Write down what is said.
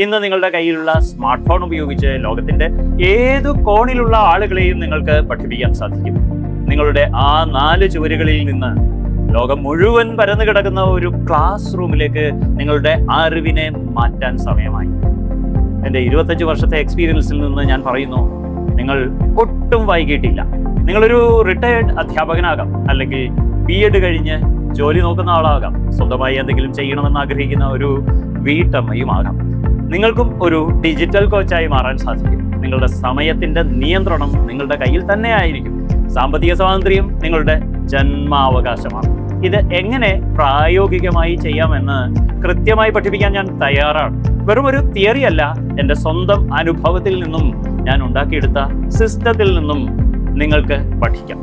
ഇന്ന് നിങ്ങളുടെ കയ്യിലുള്ള സ്മാർട്ട് ഫോൺ ഉപയോഗിച്ച് ലോകത്തിന്റെ ഏതു കോണിലുള്ള ആളുകളെയും നിങ്ങൾക്ക് പഠിപ്പിക്കാൻ സാധിക്കും. നിങ്ങളുടെ ആ 4 ചുവരുകളിൽ നിന്ന് ലോകം മുഴുവൻ പരന്നു കിടക്കുന്ന ഒരു ക്ലാസ് റൂമിലേക്ക് നിങ്ങളുടെ അറിവിനെ മാറ്റാൻ സമയമായി. എൻ്റെ 25 വർഷത്തെ എക്സ്പീരിയൻസിൽ നിന്ന് ഞാൻ പറയുന്നു, നിങ്ങൾ ഒട്ടും വൈകിട്ടില്ല. നിങ്ങളൊരു റിട്ടയേർഡ് അധ്യാപകനാകാം, അല്ലെങ്കിൽ BEd കഴിഞ്ഞ് ജോലി നോക്കുന്ന ആളാകാം, സ്വന്തമായി എന്തെങ്കിലും ചെയ്യണമെന്ന് ആഗ്രഹിക്കുന്ന ഒരു വീട്ടമ്മയും ആകാം. നിങ്ങൾക്കും ഒരു ഡിജിറ്റൽ കോച്ചായി മാറാൻ സാധിക്കും. നിങ്ങളുടെ സമയത്തിന്റെ നിയന്ത്രണം നിങ്ങളുടെ കയ്യിൽ തന്നെ ആയിരിക്കും. സാമ്പത്തിക സ്വാതന്ത്ര്യം നിങ്ങളുടെ ജന്മാവകാശമാണ്. ഇത് എങ്ങനെ പ്രായോഗികമായി ചെയ്യാമെന്ന് കൃത്യമായി പഠിപ്പിക്കാൻ ഞാൻ തയ്യാറാണ്. വെറും ഒരു തിയറി അല്ല, എൻ്റെ സ്വന്തം അനുഭവത്തിൽ നിന്നും ഞാൻ ഉണ്ടാക്കിയെടുത്ത സിസ്റ്റത്തിൽ നിന്നും നിങ്ങൾക്ക് പഠിക്കാം.